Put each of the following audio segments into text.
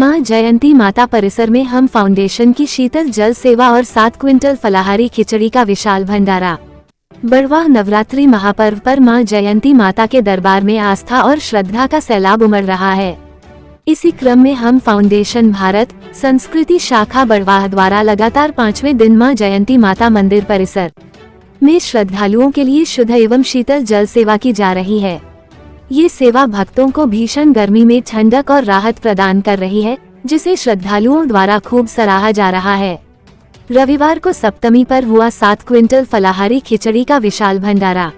मां जयंती माता परिसर में हम फाउंडेशन की शीतल जल सेवा और 7 क्विंटल फलाहारी खिचड़ी का विशाल भंडारा। बड़वाह नवरात्रि महापर्व पर मां जयंती माता के दरबार में आस्था और श्रद्धा का सैलाब उमड़ रहा है। इसी क्रम में हम फाउंडेशन भारत संस्कृति शाखा बड़वाह द्वारा लगातार 5वें दिन मां जयंती माता मंदिर परिसर में श्रद्धालुओं के लिए शुद्ध एवं शीतल जल सेवा की जा रही है। ये सेवा भक्तों को भीषण गर्मी में ठंडक और राहत प्रदान कर रही है, जिसे श्रद्धालुओं द्वारा खूब सराहा जा रहा है। रविवार को सप्तमी पर हुआ 7 क्विंटल फलाहारी खिचड़ी का विशाल भंडारा।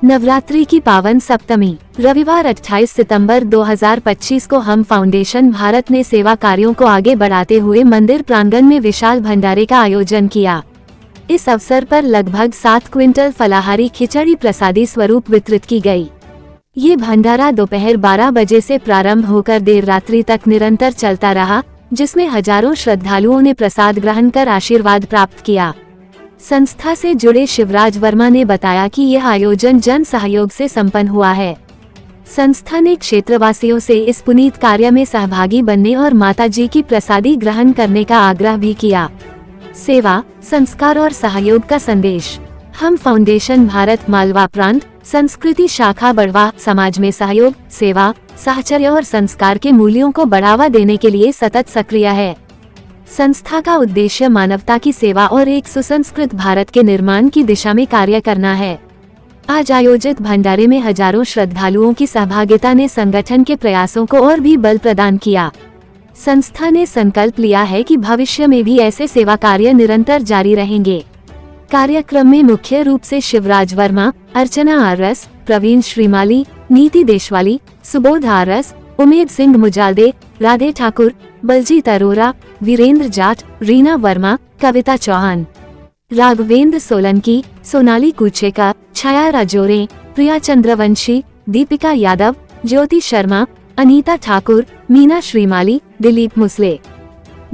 नवरात्रि की पावन सप्तमी रविवार 28 सितंबर 2025 को हम फाउंडेशन भारत ने सेवा कार्यों को आगे बढ़ाते हुए मंदिर प्रांगण में विशाल भंडारे का आयोजन किया। इस अवसर पर लगभग 7 क्विंटल फलाहारी खिचड़ी प्रसादी स्वरूप वितरित की गई। ये भंडारा दोपहर 12 बजे से प्रारंभ होकर देर रात्रि तक निरंतर चलता रहा, जिसमें हजारों श्रद्धालुओं ने प्रसाद ग्रहण कर आशीर्वाद प्राप्त किया। संस्था से जुड़े शिवराज वर्मा ने बताया कि यह आयोजन जन सहयोग से संपन्न हुआ है। संस्था ने क्षेत्रवासियों से इस पुनीत कार्य में सहभागी बनने और माताजी की प्रसादी ग्रहण करने का आग्रह भी किया। सेवा, संस्कार और सहयोग का संदेश। हम फाउंडेशन भारत मालवा प्रांत संस्कृति शाखा बड़वाह समाज में सहयोग, सेवा, साहचर्य और संस्कार के मूल्यों को बढ़ावा देने के लिए सतत सक्रिय है। संस्था का उद्देश्य मानवता की सेवा और एक सुसंस्कृत भारत के निर्माण की दिशा में कार्य करना है। आज आयोजित भंडारे में हजारों श्रद्धालुओं की सहभागिता ने संगठन के प्रयासों को और भी बल प्रदान किया। संस्था ने संकल्प लिया है कि भविष्य में भी ऐसे सेवा कार्य निरंतर जारी रहेंगे। कार्यक्रम में मुख्य रूप से शिवराज वर्मा, अर्चना आरस, प्रवीण श्रीमाली, नीति देशवाली, सुबोध आरस, उमेद सिंह मुजालदे, राधे ठाकुर, बलजीत अरोरा, वीरेंद्र जाट, रीना वर्मा, कविता चौहान, राघवेंद्र सोलंकी, सोनाली कुचेका, छाया राजोरे, प्रिया चंद्रवंशी, दीपिका यादव, ज्योति शर्मा, अनीता ठाकुर, मीना श्रीमाली, दिलीप मुसले,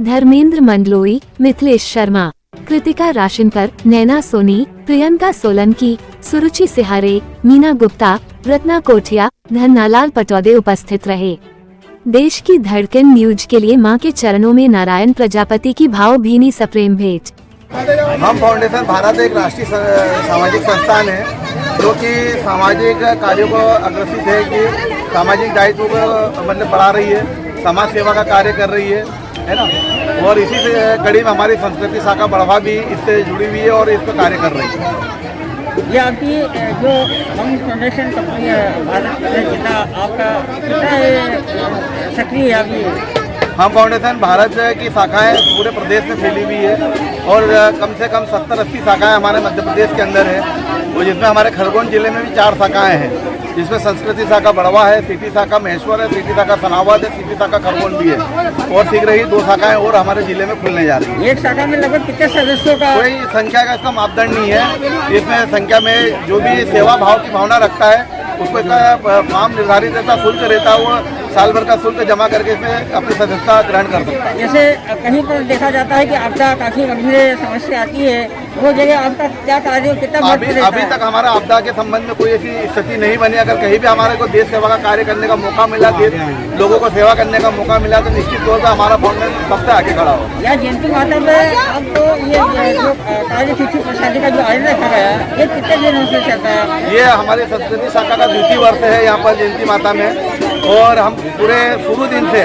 धर्मेंद्र मंडलोई, मिथिलेश शर्मा, कृतिका राशनकर, नैना सोनी, प्रियंका सोलंकी, सुरुचि सिहारे, मीना गुप्ता, रत्ना कोठिया, धन्नालाल पटौदे उपस्थित रहे। देश की धड़कन न्यूज के लिए मां के चरणों में नारायण प्रजापति की भावभीनी सप्रेम भेंट। हम फाउंडेशन भारत एक राष्ट्रीय सामाजिक संस्थान है जो कि सामाजिक कार्यों को अग्रसित है कि सामाजिक दायित्व को मतलब बढ़ा रही है, समाज सेवा का कार्य कर रही है ना। और इसी से कड़ी में हमारी संस्कृति शाखा बड़वा भी इससे जुड़ी हुई है और इस पर कार्य कर रही है। ये आपकी जो हम फाउंडेशन कंपनी है भारत में जितना आपका कितना सक्रिय है अभी? हम फाउंडेशन भारत की शाखाएं पूरे प्रदेश में फैली हुई है और कम से कम 70-80 शाखाएं हमारे मध्य प्रदेश के अंदर है, और जिसमें हमारे खरगोन जिले में भी 4 शाखाएं हैं, जिसमें संस्कृति शाखा बड़वा है, सिटी शाखा महेश्वर है, सिटी शाखा सनावाद है, सिटी शाखा खरगोन भी है, और शीघ्र ही 2 शाखाएं और हमारे जिले में खुलने जा रही है। एक शाखा में लगभग कितने सदस्यों का? कोई संख्या का इसका मापदंड नहीं है। इसमें संख्या में जो भी सेवा भाव की भावना रखता है उसको इसका फॉर्म निर्धारित रहता, शुल्क रहता है, वो साल भर का शुल्क जमा करके इसमें अपनी सदस्यता ग्रहण कर सकता है। जैसे कहीं पर देखा जाता है कि आपदा काफी गंभीर समस्या आती है, वो जगह आपका क्या कार्य कितना? अभी तक हमारा आपदा के संबंध में कोई ऐसी स्थिति नहीं बनी। अगर कहीं भी हमारे को देश सेवा का कार्य करने का मौका मिला, लोगों को सेवा करने का मौका मिला, तो निश्चित तौर पर हमारा फाउंडेशन सबसे आगे खड़ा हो। यहाँ जयंती माता में अब तो ये जो कार्य खिचड़ी प्रसादी का जो आयोजन रखा गया है, ये कितने दिनों से चलता है? ये हमारी संस्कृति शाखा का 2य वर्ष है यहाँ पर जयंती माता में, और हम पूरे शुरू दिन से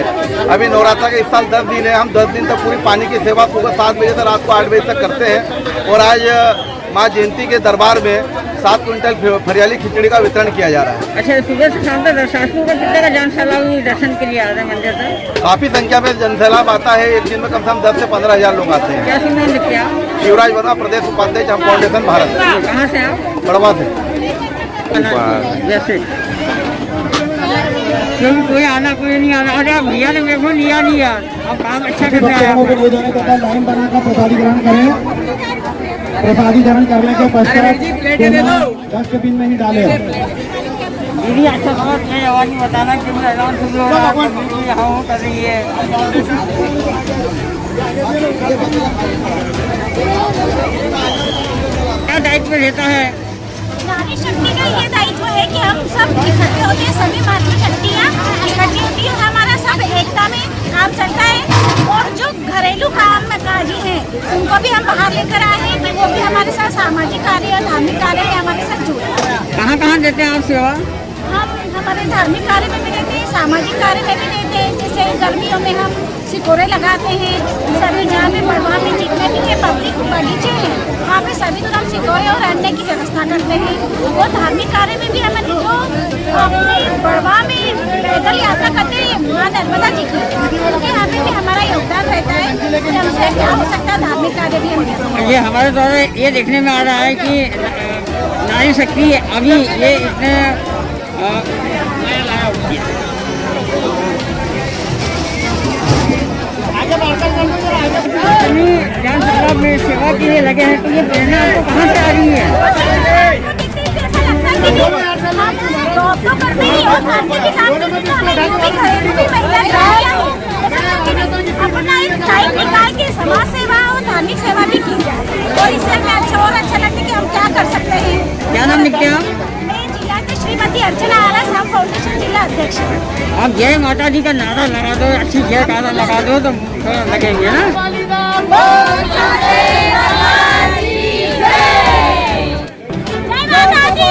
अभी नवरात्रा के इस साल 10 दिन है, हम 10 दिन तक पूरी पानी की सेवा सुबह 7 बजे से रात को 8 बजे तक करते हैं। और आज माँ जयंती के दरबार में 7 क्विंटल फरियाली खिचड़ी का वितरण किया जा रहा है। अच्छा, सुबह से शाम तक दर्शनार्थियों का कितने का जनसैलाब दर्शन के लिए आ रहे हैं मंदिर तक? काफी संख्या में जनसैलाब आता है। एक दिन में कम से कम 10 से 15 हजार लोग आते हैं। क्या सुनाम लिखते हैं आप? शिवराज वर्मा, प्रदेश उपाध्यक्ष, हम फाउंडेशन भारत। कहाँ से आप? बड़वा से। वैसे क्योंकि कोई आना कोई नहीं आना। अरे भैया ने मेरे को लिया नहीं यार, अब काम अच्छा कर रहा है। लाइन बनाकर प्रसादी ग्रहण करें। प्रसादी ग्रहण करने के पश्चात 10 के दिन में ही डाले। दीदी अच्छा समझ नहीं आवाज में बताना कि मैं ऐलान शुरू हो रहा है, यहाँ कर रही है। क्या दायित्व रहता है? नारी शक्ति का ये दायित्व है कि हम सब इकट्ठे होते हैं, सभी मातृ शक्तियाँ इकट्ठी होती है, हमारा सब एकता में काम चलता है। और जो घरेलू काम में काजी हैं उनको भी हम बाहर लेकर आए हैं कि वो भी हमारे साथ सामाजिक कार्य और धार्मिक कार्य में हमारे साथ जुड़े। कहाँ देते हैं आप सेवा? हम हमारे धार्मिक कार्य में भी देते हैं, सामाजिक कार्य में भी देते हैं। जैसे गर्मियों में हम सिकोरे लगाते हैं, सभी जहाँ पे बड़वा में जितने भी है पब्लिक बगीचे हैं वहाँ पे सभी तरफ सिकोरे और अन्य की व्यवस्था करते हैं। वो धार्मिक कार्य में भी हमें जो अपने बड़वा में पैदल यात्रा करते हैं माँ नर्मदा जी की, उनके यहाँ पे भी हमारा योगदान रहता है कि हमसे क्या हो सकता है, धार्मिक कार्य भी हम करते हैं। ये हमारे द्वारा ये देखने में आ रहा है कि नारी शक्ति अभी ये इतने ज्ञान संग्राम में सेवा के लिए लगे हैं, तो ये प्रेरणा आपको कहाँ से आ रही है? जॉब तो करते ही और धार्मिक भी काम करते तो हमें यूँ भी घरेलू भी महिला अपना एक टाइम निकाल के समाज सेवा और धार्मिक सेवा भी की जाए, और इससे हमें अच्छा लगता है कि हम क्या कर सकते हैं। क्या नाम लिखते हैं आप? मैं जिला के श्रीमती अर्चना आरस, हम फाउंडेशन जिला अध्यक्ष हैं। आप जय माता जी का नारा लगा दो, अच्छी जय का नारा लगा दो तो लगेंगे ना। जय माता दी।